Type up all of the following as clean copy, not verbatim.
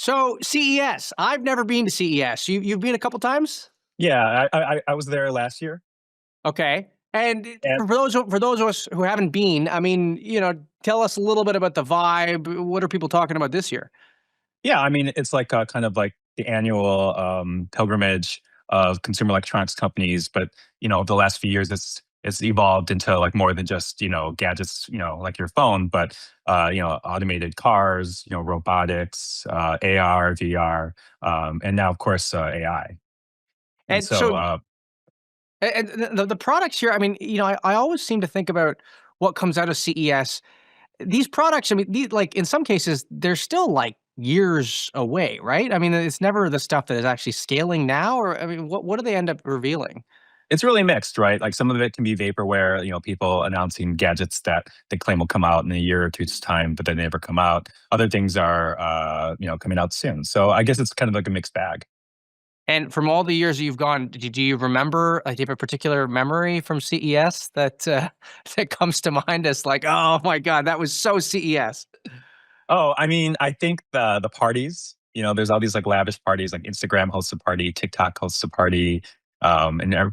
So CES, I've never been to CES. You've been a couple times? Yeah, I was there last year, Okay. And and for those of us who haven't been, I mean, tell us a little bit about the vibe. What are people talking about this year? yeah, I mean, it's like kind of like the annual pilgrimage of consumer electronics companies. But the last few years, it's evolved into like more than just gadgets, like your phone, but automated cars, robotics, AR, VR, and now of course AI. And And so so and the products here, I mean, I always seem to think about what comes out of CES. These products, I mean, like in some cases, they're still like years away, right? I mean, it's never the stuff that is actually scaling now, or I mean, what do they end up revealing? it's really mixed, right? Like some of it can be vaporware, people announcing gadgets that they claim will come out in a year or two's time, but then they never come out. Other things are, coming out soon. So I guess it's kind of like a mixed bag. And from all the years you've gone, do you remember, do you have a particular memory from CES that that comes to mind as like, oh my god, that was so CES? Oh, I mean, I think the parties, there's all these like lavish parties, like Instagram hosts a party, TikTok hosts a party,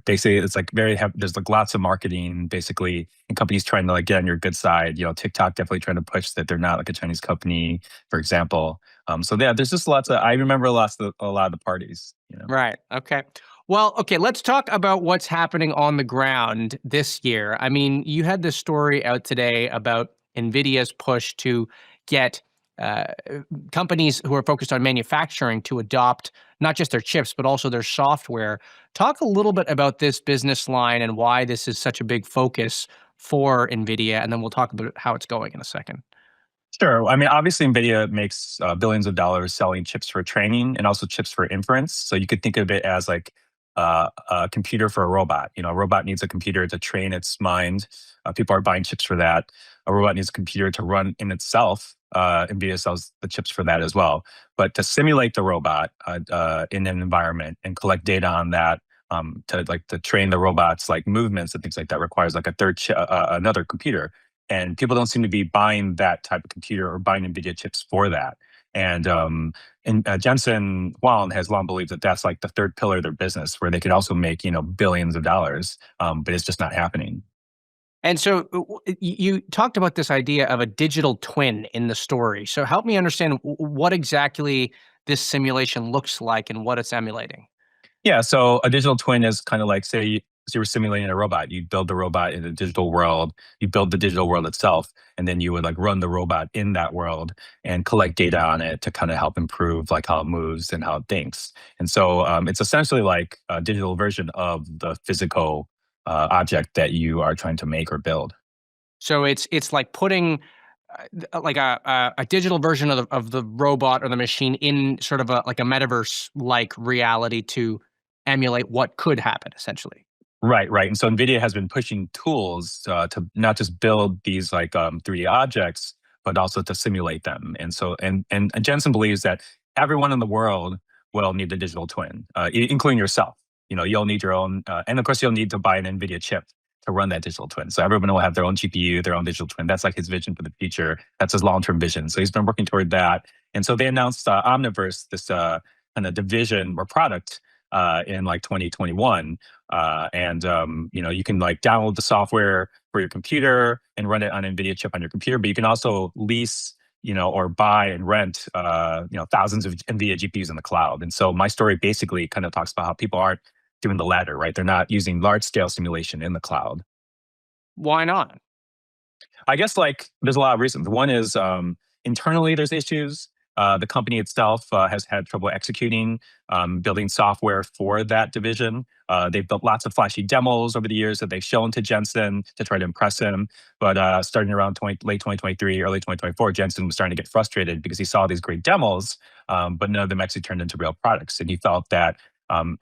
basically it's like there's like lots of marketing, basically, and companies trying to like get on your good side. TikTok definitely trying to push that they're not like a Chinese company, for example. So yeah, there's just lots of. I remember a lot of the parties. Right. Okay. Well, okay, let's talk about what's happening on the ground this year. I mean, you had this story out today about Nvidia's push to get uh, companies who are focused on manufacturing to adopt not just their chips, but also their software. Talk a little bit about this business line and why this is such a big focus for Nvidia, and then we'll talk about how it's going in a second. Sure. I mean, obviously, NVIDIA makes billions of dollars selling chips for training and also chips for inference. So you could think of it as like a computer for a robot. A robot needs a computer to train its mind. People are buying chips for that. A robot needs a computer to run in itself. NVIDIA sells the chips for that as well. But to simulate the robot in an environment and collect data on that, to train the robots like movements and things like that requires like another computer, and people don't seem to be buying that type of computer or buying NVIDIA chips for that. And Jensen Huang has long believed that that's like the third pillar of their business, where they could also make billions of dollars, but it's just not happening. And so you talked about this idea of a digital twin in the story. So help me understand what exactly this simulation looks like and what it's emulating. Yeah, so a digital twin is kind of like, say, you were simulating a robot. You build the robot in a digital world. You build the digital world itself, and then you would like run the robot in that world and collect data on it to kind of help improve like how it moves and how it thinks. And so it's essentially like a digital version of the physical object that you are trying to make or build. So it's like putting like a digital version of the robot or the machine in sort of a like a metaverse like reality to emulate what could happen essentially. Right, right. And so NVIDIA has been pushing tools to not just build these like 3D objects, but also to simulate them. And so, and Jensen believes that everyone in the world will need a digital twin, including yourself. You'll need your own, and of course, you'll need to buy an NVIDIA chip to run that digital twin. So everyone will have their own GPU, their own digital twin. That's like his vision for the future. That's his long-term vision. So he's been working toward that. And so they announced Omniverse, this kind of division or product in like 2021, you can like download the software for your computer and run it on NVIDIA chip on your computer, but you can also lease, or buy and rent, thousands of NVIDIA GPUs in the cloud. And so my story basically kind of talks about how people aren't doing the latter, right? They're not using large scale simulation in the cloud. Why not? I guess like there's a lot of reasons. One is internally there's issues. The company itself has had trouble executing, building software for that division. They've built lots of flashy demos over the years that they've shown to Jensen to try to impress him. But starting around late 2023, early 2024, Jensen was starting to get frustrated because he saw these great demos, but none of them actually turned into real products. And he felt that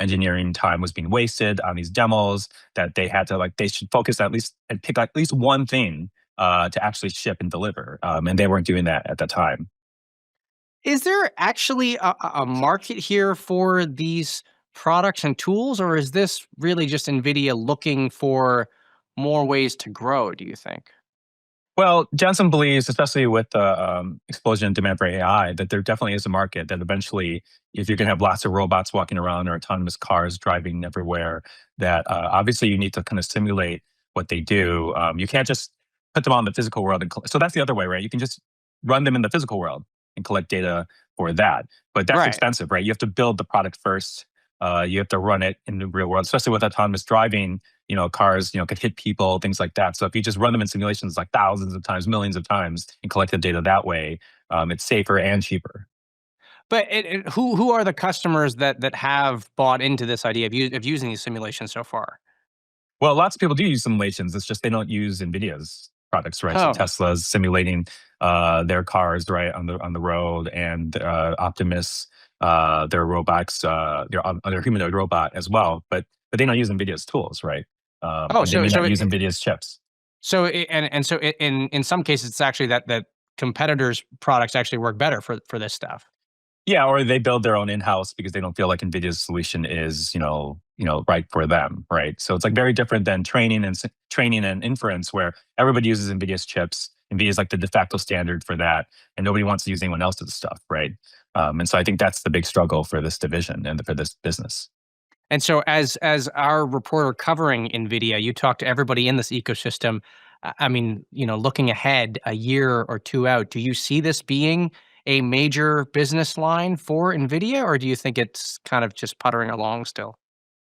engineering time was being wasted on these demos, that they should focus at least and pick at least one thing to actually ship and deliver. And they weren't doing that at the time. Is there actually a market here for these products and tools, or is this really just NVIDIA looking for more ways to grow, do you think? Well, Jensen believes, especially with the explosion in demand for AI, that there definitely is a market that eventually, if you're going to have lots of robots walking around or autonomous cars driving everywhere, that obviously you need to kind of simulate what they do. You can't just put them on the physical world. So that's the other way, right? You can just run them in the physical world and collect data for that. But that's Right. expensive, right? You have to build the product first. You have to run it in the real world, especially with autonomous driving. Cars, could hit people, things like that. So if you just run them in simulations like thousands of times, millions of times, and collect the data that way, it's safer and cheaper. But who are the customers that have bought into this idea of using these simulations so far? Well, lots of people do use simulations. It's just they don't use Nvidia's products, right? So Oh, Tesla's simulating their cars, right, on the road, and Optimus, their robots, their humanoid robot as well. But they don't use Nvidia's tools, right? oh, And they so may so not use it, Nvidia's chips. so it, and so in some cases it's actually that competitors' products actually work better for this stuff. Yeah, or they build their own in-house because they don't feel like NVIDIA's solution is, right for them, right? So it's like very different than training and inference, where everybody uses NVIDIA's chips. NVIDIA is like the de facto standard for that, and nobody wants to use anyone else's stuff, right? And so I think that's the big struggle for this division and for this business. And so as our reporter covering NVIDIA, you talk to everybody in this ecosystem. I mean, looking ahead a year or two out, do you see this being a major business line for NVIDIA, or do you think it's kind of just puttering along still?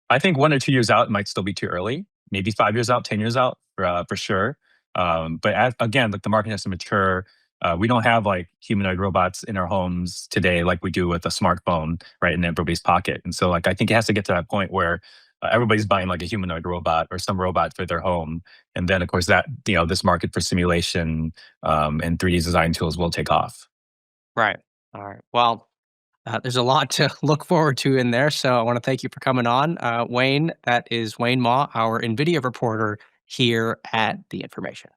I think 1 or 2 years out might still be too early. Maybe 5 years out, 10 years out, for sure. But again, like the market has to mature. We don't have like humanoid robots in our homes today like we do with a smartphone, right, in everybody's pocket. And so, like, I think it has to get to that point where everybody's buying like a humanoid robot or some robot for their home, and then of course that this market for simulation and 3D design tools will take off. Right. All right. Well, there's a lot to look forward to in there. So I want to thank you for coming on, Wayne. That is Wayne Ma, our NVIDIA reporter here at The Information.